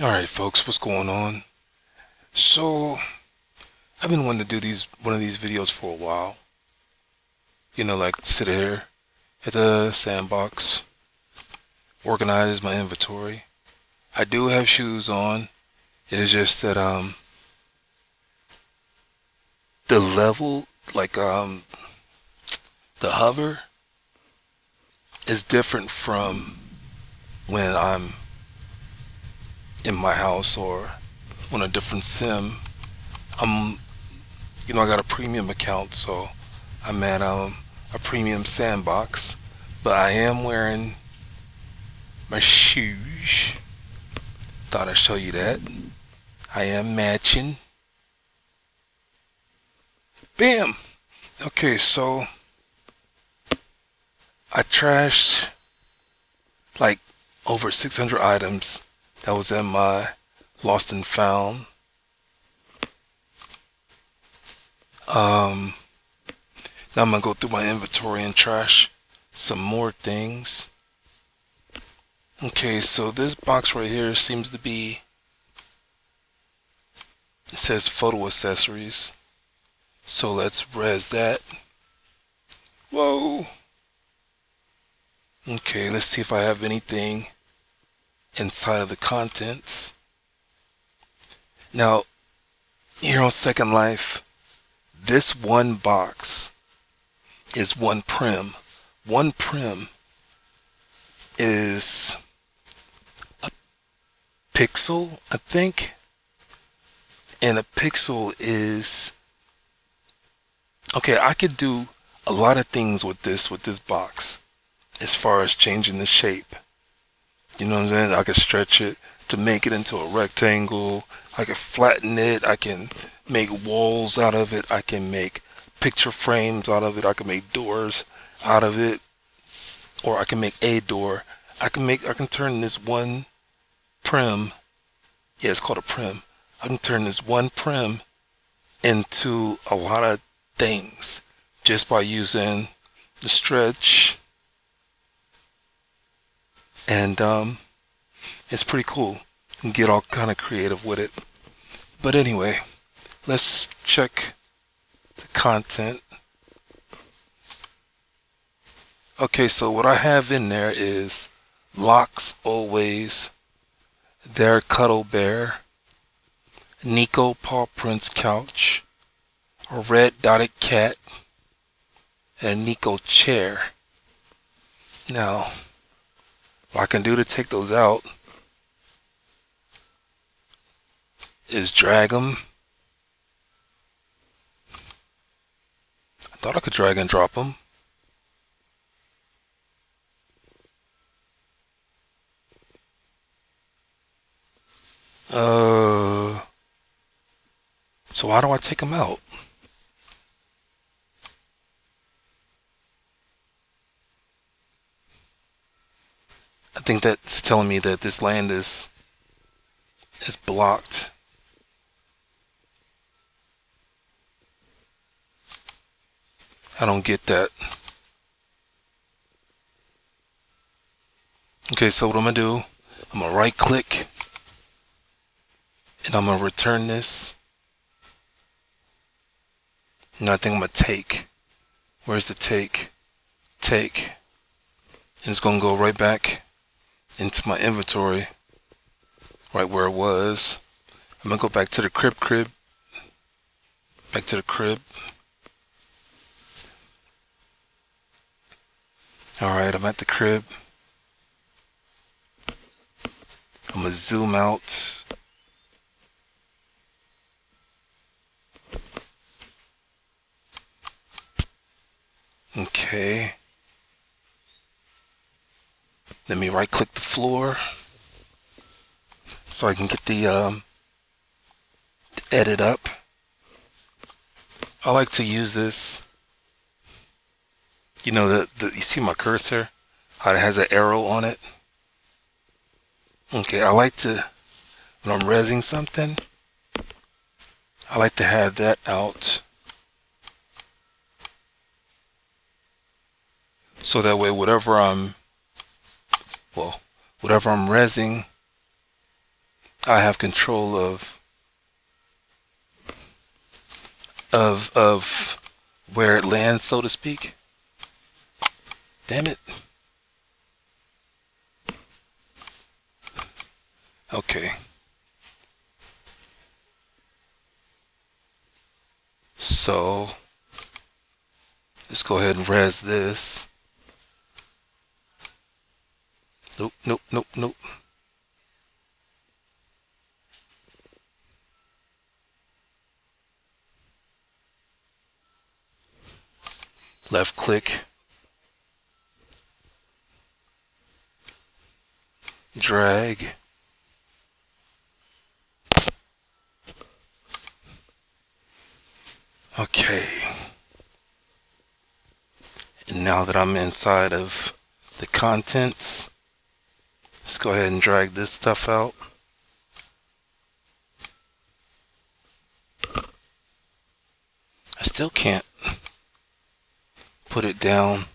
Alright folks, what's going on? So I've been wanting to do one of these videos for a while. Like sit here at the sandbox, organize my inventory. I do have shoes on. It's just that the level, the hover is different from when I'm in my house or on a different sim. I'm I got a premium account, so I'm at a premium sandbox, but I am wearing my shoes. Thought I'd show you that. I am matching. Bam! Okay, so I trashed like over 600 items that was in my lost and found. Now I'm gonna go through my inventory and trash some more things. Okay, so this box right here seems to be, it says photo accessories. So let's res that. Whoa. Okay, let's see if I have anything inside of the contents. Now, here on Second Life, this one box is one prim. One prim is a pixel, I think. And a pixel is, okay, I could do a lot of things with this box as far as changing the shape. You know what I'm saying? I could stretch it to make it into a rectangle. I could flatten it. I can make walls out of it. I can make picture frames out of it. I can make doors out of it. Or I can make a door. I can turn this one prim. Yeah, it's called a prim. I can turn this one prim into a lot of things just by using the stretch. And it's pretty cool. You can get all kind of creative with it. But anyway, let's check the content. Okay, so what I have in there is Locks Always, Their Cuddle Bear, Nico Paw Prints Couch, a Red Dotted Cat, and a Nico Chair. Now, what I can do to take those out is drag them. I thought I could drag and drop them. So how do I take them out? I think that's telling me that this land is blocked. I don't get that. Okay, so what I'm gonna do, I'm gonna right click and I'm gonna return this. And I think I'm gonna take. Where's the take? Take. And it's gonna go right back into my inventory, right where it was. I'm gonna go back to the crib. Back to the crib. Alright, I'm at the crib. gonna zoom out. Okay. Let me right click the floor so I can get the edit up. I like to use this. You know, you see my cursor? How it has an arrow on it? Okay, I like to, when I'm rezzing something, I like to have that out. So that way whatever I'm rezzing, I have control of where it lands, so to speak. Damn it. Okay. So let's go ahead and res this. Nope, nope, nope, nope. Left click. Drag. Okay. And now that I'm inside of the contents, let's go ahead and drag this stuff out. I still can't put it down.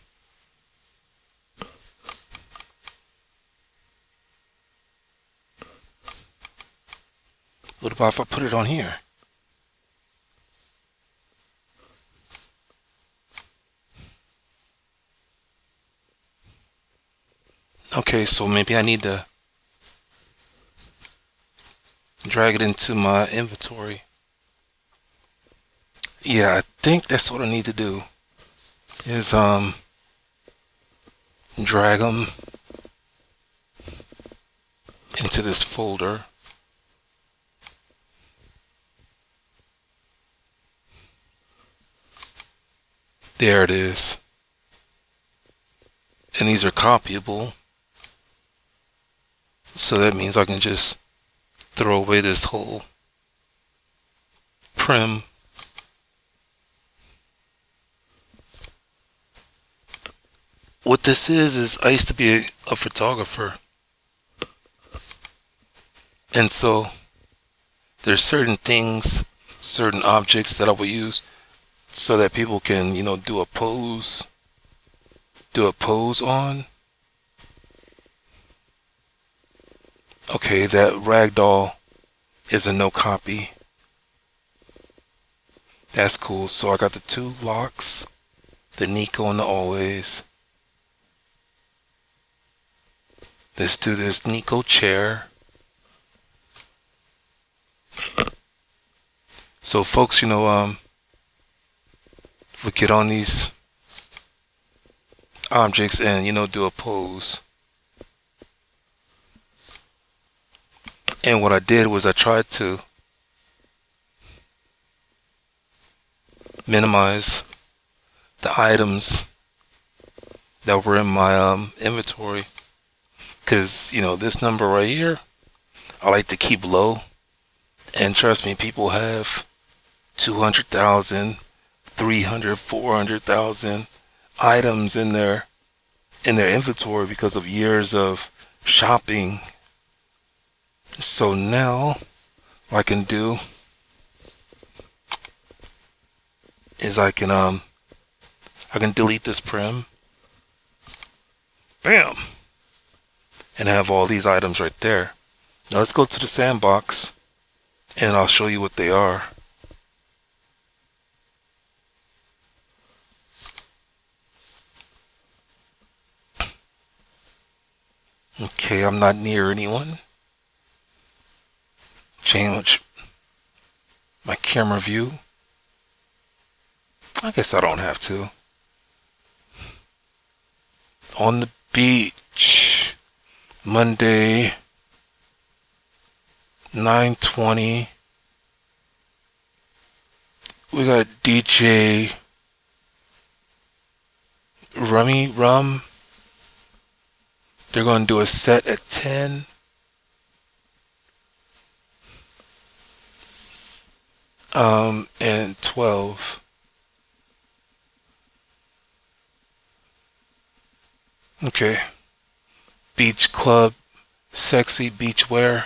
What about if I put it on here? Okay, so maybe I need to drag it into my inventory. Yeah, I think that's what I need to do. Is drag them into this folder. There it is. And these are copyable. So that means I can just throw away this whole prim. What this is I used to be a photographer. And so there's certain things, certain objects that I will use so that people can, do a pose on. Okay, that ragdoll is a no copy. That's cool. So I got the two locks, the Nico and the Always. Let's do this Nico chair. So folks, we get on these objects and, do a pose. And what I did was I tried to minimize the items that were in my inventory. Because, this number right here, I like to keep low. And trust me, people have 200,000, 300, 400,000 items in their inventory because of years of shopping. So now what I can do is I can delete this prim. Bam! And have all these items right there. Now let's go to the sandbox and I'll show you what they are. Okay, I'm not near anyone. Change my camera view. I guess I don't have to. On the beach. Monday, 9:20. We got DJ Rum. They're going to do a set at 10. And 12. Okay. Beach Club, Sexy Beachwear.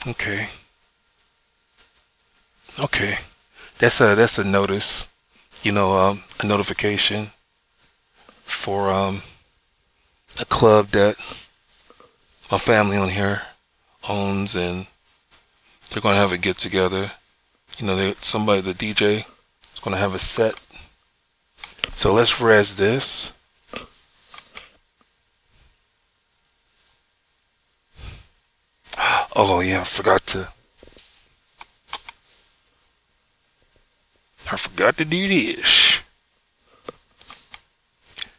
Okay. Okay. That's a notice. A notification for a club that my family on here owns, and they're gonna have a get together. The DJ is gonna have a set. So let's res this. Oh yeah, I forgot to do this.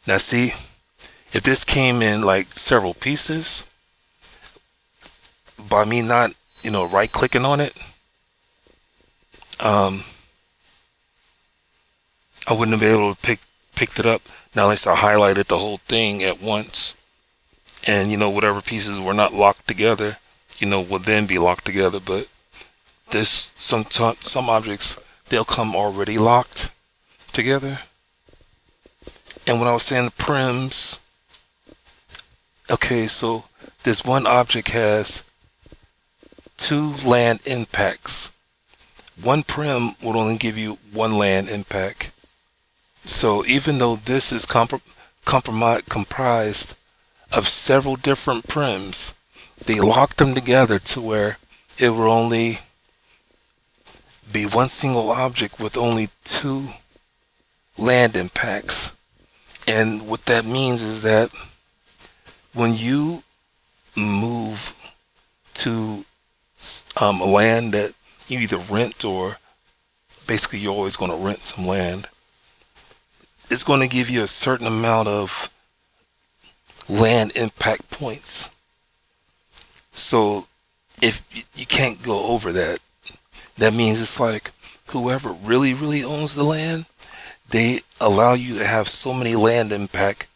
Now see, if this came in like several pieces, by me not, right clicking on it, I wouldn't have been able to pick it up. Now at least I highlighted the whole thing at once, and whatever pieces were not locked together, will then be locked together. But there's some objects, they'll come already locked together. And when I was saying the prims, okay, so this one object has 2 land impacts. One prim would only give you 1 land impact. So even though this is comprised of several different prims, they locked them together to where it will only be one single object with only 2 land impacts. And what that means is that when you move to a land that you either rent, or basically you're always going to rent some land, it's going to give you a certain amount of land impact points. So if you can't go over that, that means it's like whoever really, really owns the land, they allow you to have so many land impact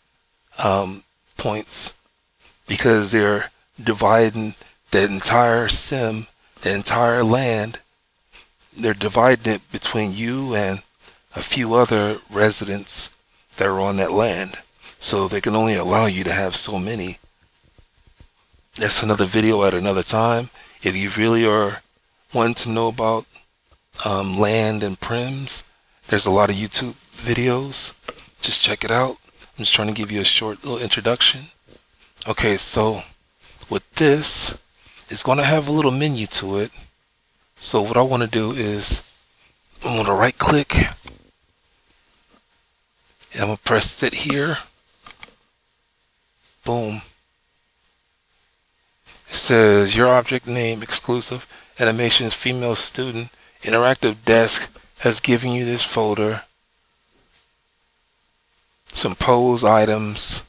points, because they're dividing the entire sim, the entire land. They're dividing it between you and a few other residents that are on that land. So they can only allow you to have so many. That's another video at another time. If you really are wanting to know about land and prims, there's a lot of YouTube videos. Just check it out. I'm just trying to give you a short little introduction. Okay, so with this, it's going to have a little menu to it. So what I want to do is I'm going to right click, and I'm going to press sit here. Boom. It says your object name exclusive animations female student interactive desk has given you this folder, some pose items.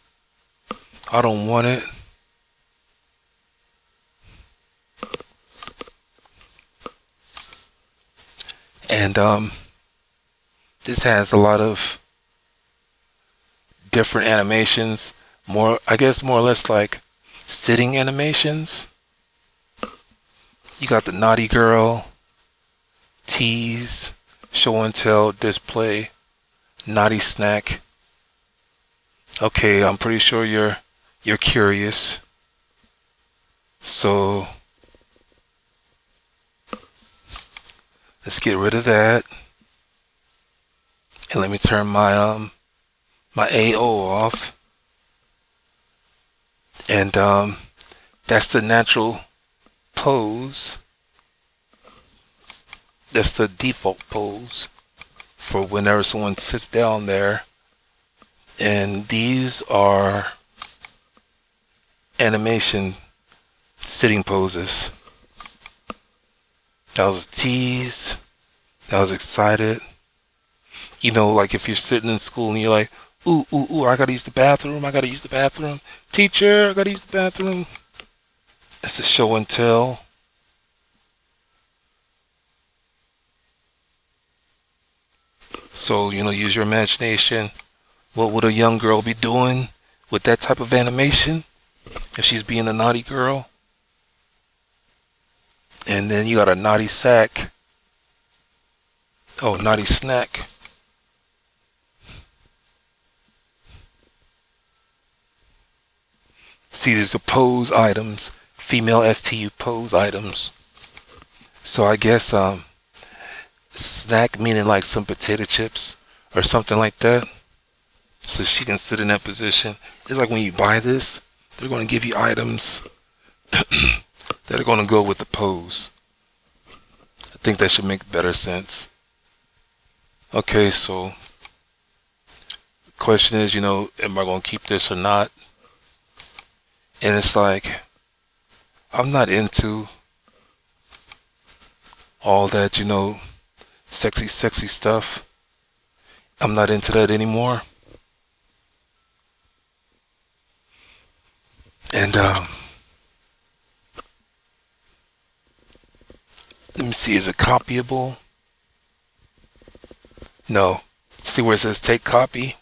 I don't want it. And this has a lot of different animations, I guess more or less like sitting animations. You got the naughty girl, tease, show and tell, display, naughty snack. Okay, I'm pretty sure you're curious. So let's get rid of that. And let me turn my my AO off. And that's the natural pose. That's the default pose for whenever someone sits down there. And these are animation sitting poses. That was a tease. That was excited. Like if you're sitting in school and you're like, ooh, I gotta use the bathroom. Teacher, I gotta use the bathroom. It's the show and tell. So, use your imagination. What would a young girl be doing with that type of animation if she's being a naughty girl? And then you got a naughty sack. Oh, naughty snack. See, these are pose items, female STU pose items. So I guess snack meaning like some potato chips or something like that. So she can sit in that position. It's like when you buy this, they're going to give you items that are going to go with the pose. I think that should make better sense. Okay, so the question is, am I going to keep this or not? And it's like, I'm not into all that, sexy, sexy stuff. I'm not into that anymore. And let me see, is it copyable? No. See where it says take copy?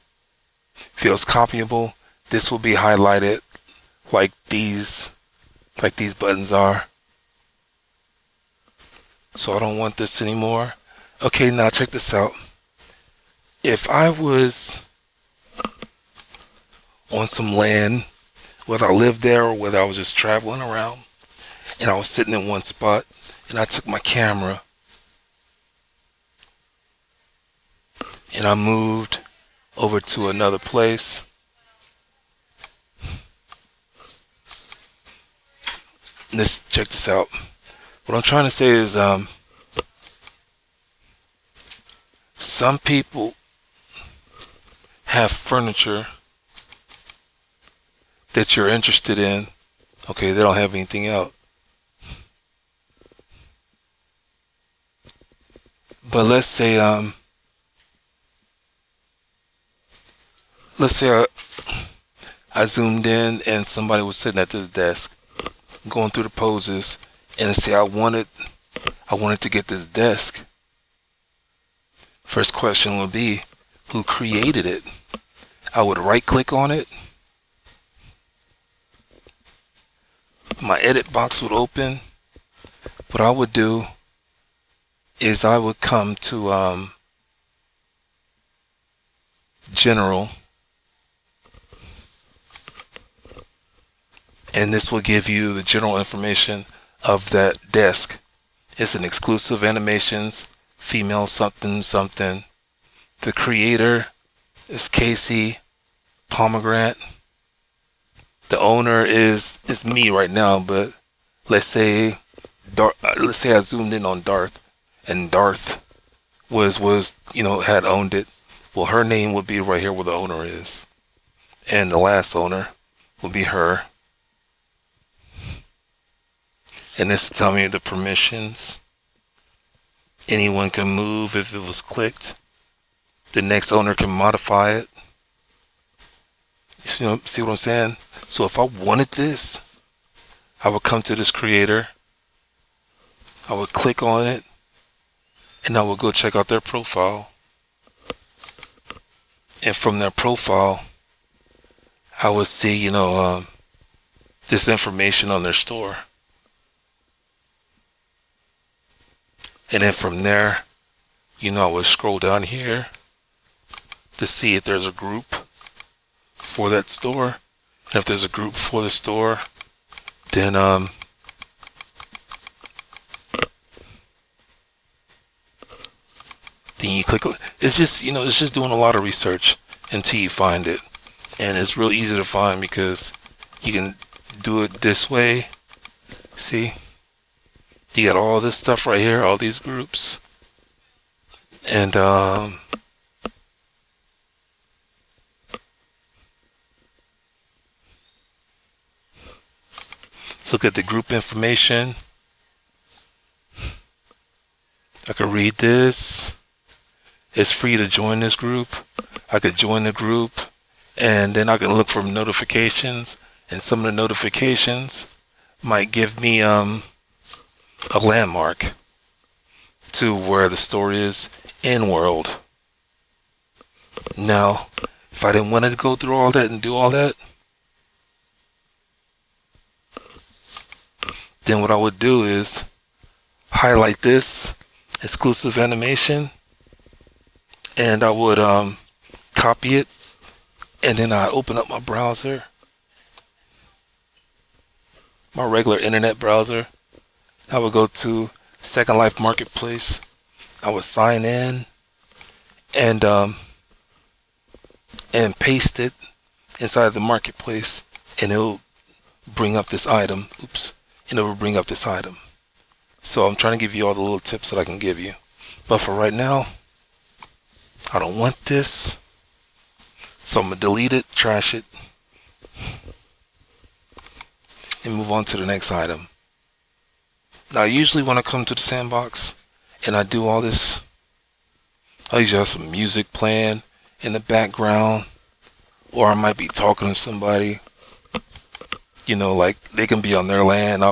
Feels copyable. This will be highlighted like these buttons are. So I don't want this anymore. Okay, now check this out. If I was on some land, whether I lived there or whether I was just traveling around, and I was sitting in one spot, and I took my camera and I moved over to another place. Check this out. What I'm trying to say is, some people have furniture that you're interested in. Okay, they don't have anything else. But let's say I zoomed in and somebody was sitting at this desk going through the poses, and say I wanted to get this desk. First question would be, who created it? I would right click on it. My edit box would open. What I would do is I would come to general, and this will give you the general information of that desk. It's an exclusive animations, female something something. The creator is Casey Pomegranate. The owner is me right now, but let's say I zoomed in on Darth, and Darth was had owned it. Well, her name would be right here where the owner is, and the last owner would be her. And this will tell me the permissions. Anyone can move if it was clicked. The next owner can modify it. See what I'm saying? So if I wanted this, I would come to this creator, I would click on it, and I would go check out their profile. And from their profile, I would see, this information on their store. And then from there, I would scroll down here to see if there's a group for that store. And if there's a group for the store, then you click. It's just doing a lot of research until you find it, and it's real easy to find because you can do it this way. See, you got all this stuff right here, all these groups, and let's look at the group information. I could read this. It's free to join this group. I could join the group, and then I can look for notifications, and some of the notifications might give me a landmark to where the store is in world. Now, if I didn't want to go through all that and do all that, then what I would do is highlight this exclusive animation, and I would copy it, and then I open up my browser, my regular internet browser. I would go to Second Life Marketplace. I would sign in and paste it inside the marketplace, and it'll bring up this item. Oops, and it will bring up this item. So I'm trying to give you all the little tips that I can give you. But for right now, I don't want this. So I'm gonna delete it, trash it, and move on to the next item. Now usually when I come to the sandbox and I do all this, I usually have some music playing in the background, or I might be talking to somebody. Like they can be on their land,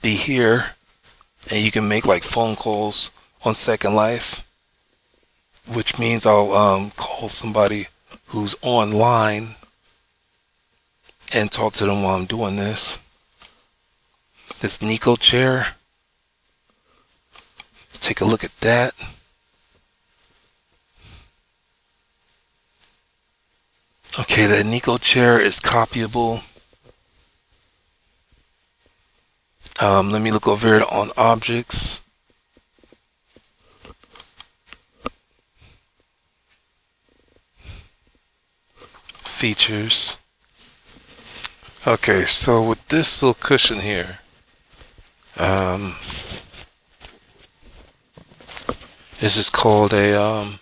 be here, and you can make like phone calls on Second Life, which means I'll call somebody who's online and talk to them while I'm doing this. This Nico chair. Let's take a look at that. Okay, that Nico chair is copyable. Let me look over here on objects. Features. Okay, so with this little cushion here, this is called a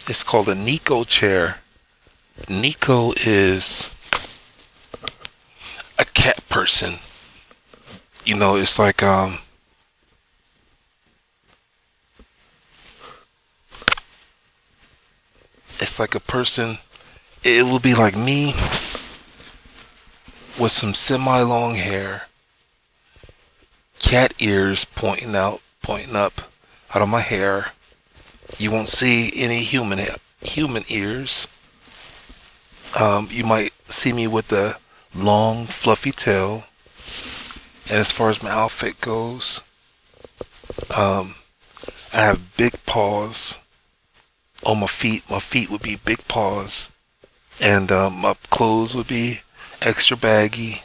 it's called a Nico chair. Nico is a cat person. It's like it's like a person. It will be like me with some semi-long hair, cat ears pointing up out of my hair. You won't see any human ears. You might see me with the long, fluffy tail. And as far as my outfit goes, I have big paws on my feet. My feet would be big paws, and my clothes would be extra baggy,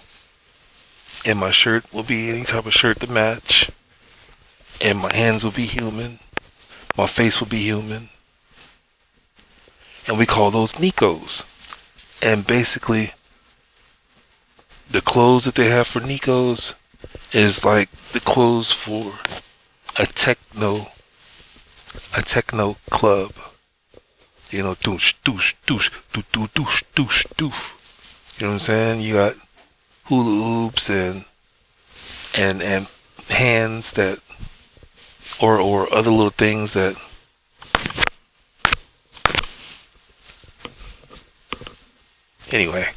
and my shirt will be any type of shirt to match, and my hands will be human. My face will be human, and we call those Nikos. And basically, the clothes that they have for Nikos is like the clothes for a techno club. Doosh, doosh, doosh, doo doo doosh, doosh, doof. You know what I'm saying? You got hula hoops and hands that, or other little things that. Anyway,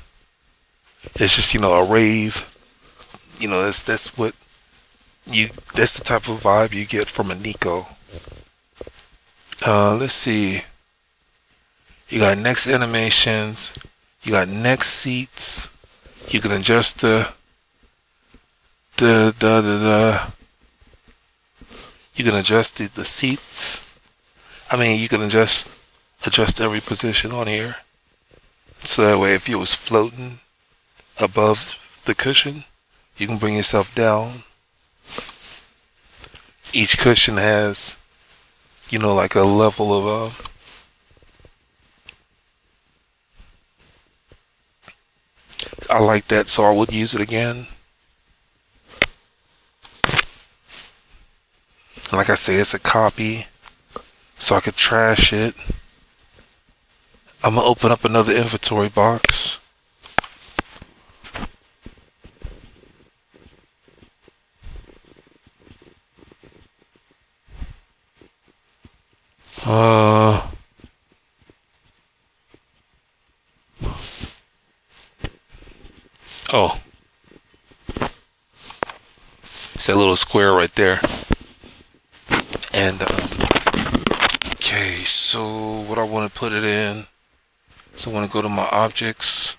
it's just a rave. That's what that's the type of vibe you get from a Nico. Let's see. You got next animations. You got next seats. You can adjust the you can adjust the seats. You can adjust every position on here. So that way if you was floating above the cushion, you can bring yourself down. Each cushion has, like a level of I like that, so I would use it again. Like I say, it's a copy, so I could trash it. I'm gonna open up another inventory box. Oh. It's that little square right there. And okay, so what I want to put it in. So I want to go to my objects.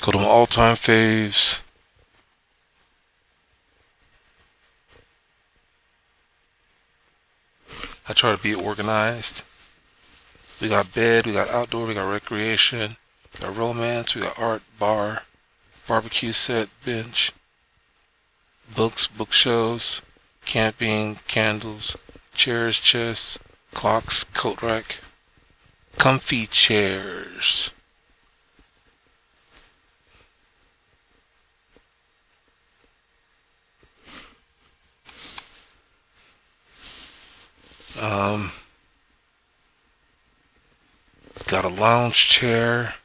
Go to my all-time faves. I try to be organized. We got bed, we got outdoor, we got recreation, we got romance, we got art, bar, barbecue set, bench, books, book shows, camping, candles, chairs, chests, clocks, coat rack, comfy chairs. Um, got a lounge chair.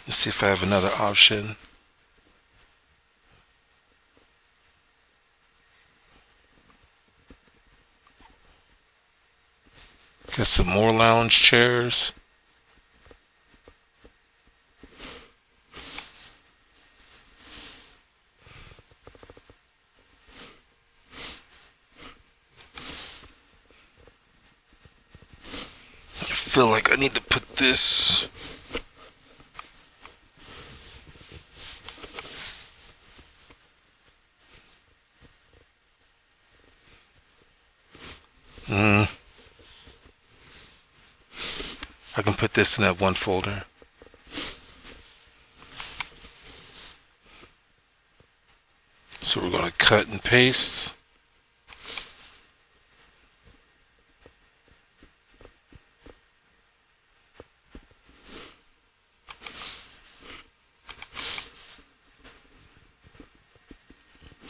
Let's see if I have another option. Got some more lounge chairs. I feel like I need to put this I can put this in that one folder. So we're going to cut and paste.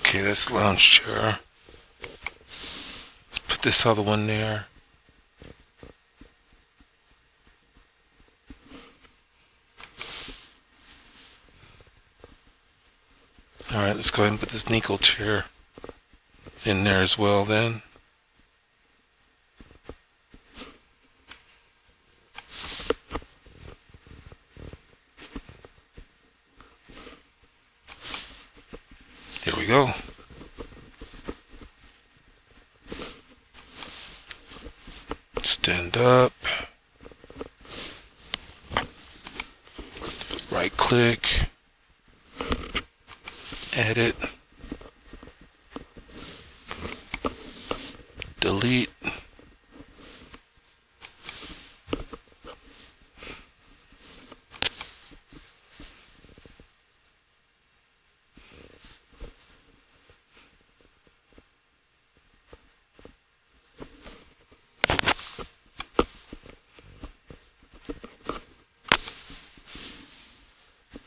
Okay, that's lounge chair. Let's put this other one there. Alright, let's go ahead and put this Nico chair in there as well then. There we go. Stand up. Right click. Edit. Delete.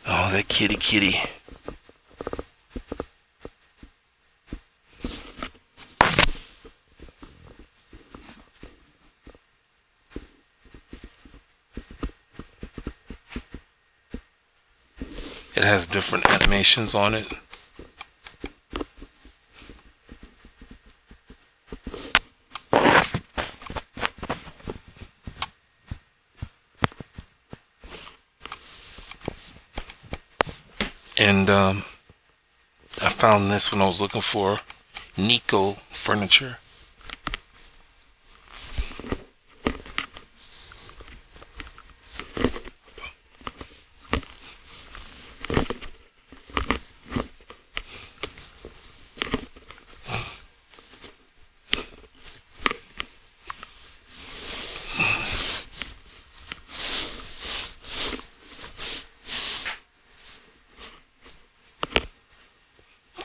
Oh, that kitty. It has different animations on it. And I found this when I was looking for Nico furniture.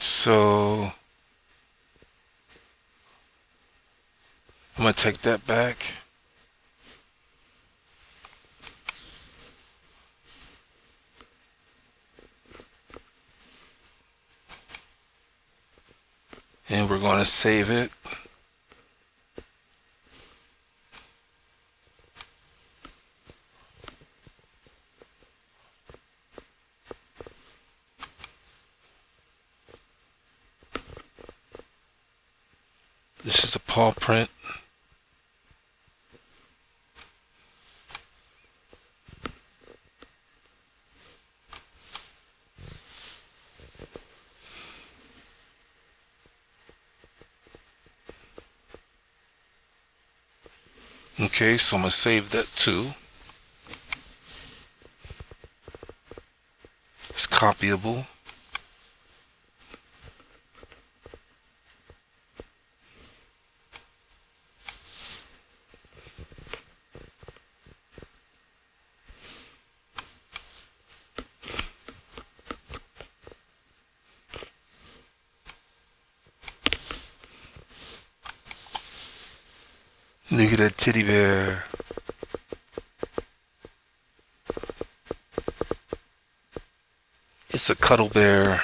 So I'm gonna take that back. And we're gonna save it. This is a paw print. Okay, so I'm gonna save that too. It's copyable. Look at that teddy bear. It's a cuddle bear.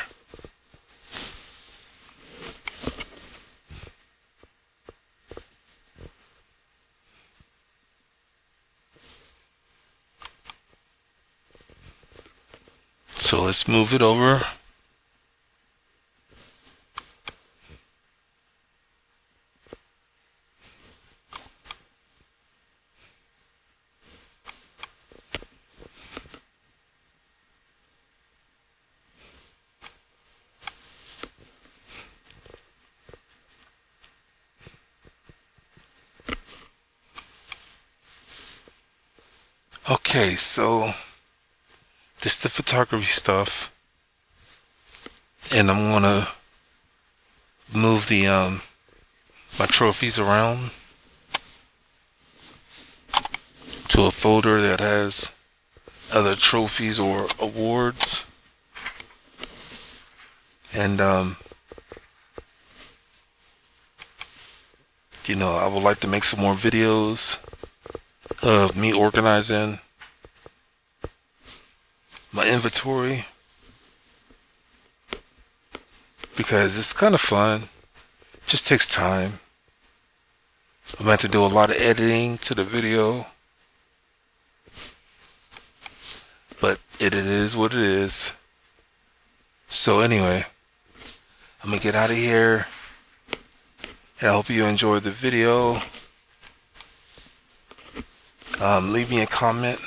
So let's move it over. Okay, so this is the photography stuff, and I'm gonna move the my trophies around to a folder that has other trophies or awards, and I would like to make some more videos of me organizing my inventory, because it's kind of fun. It just takes time. I'm going to have to do a lot of editing to the video, but it is what it is. So anyway, I'm going to get out of here, and I hope you enjoyed the video. Leave me a comment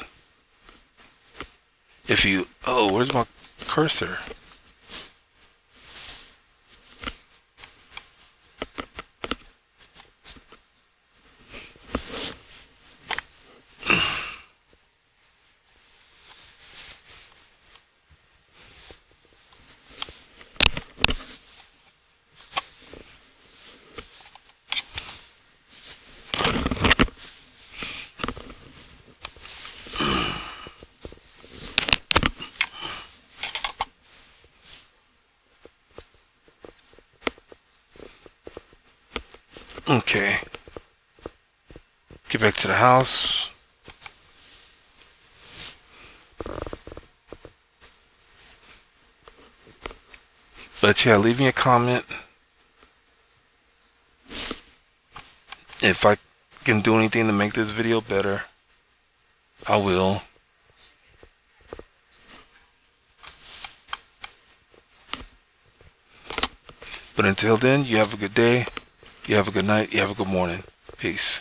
if you... Oh, where's my cursor? Okay. Get back to the house. But yeah, leave me a comment. If I can do anything to make this video better, I will. But until then, you have a good day, you have a good night, you have a good morning. Peace.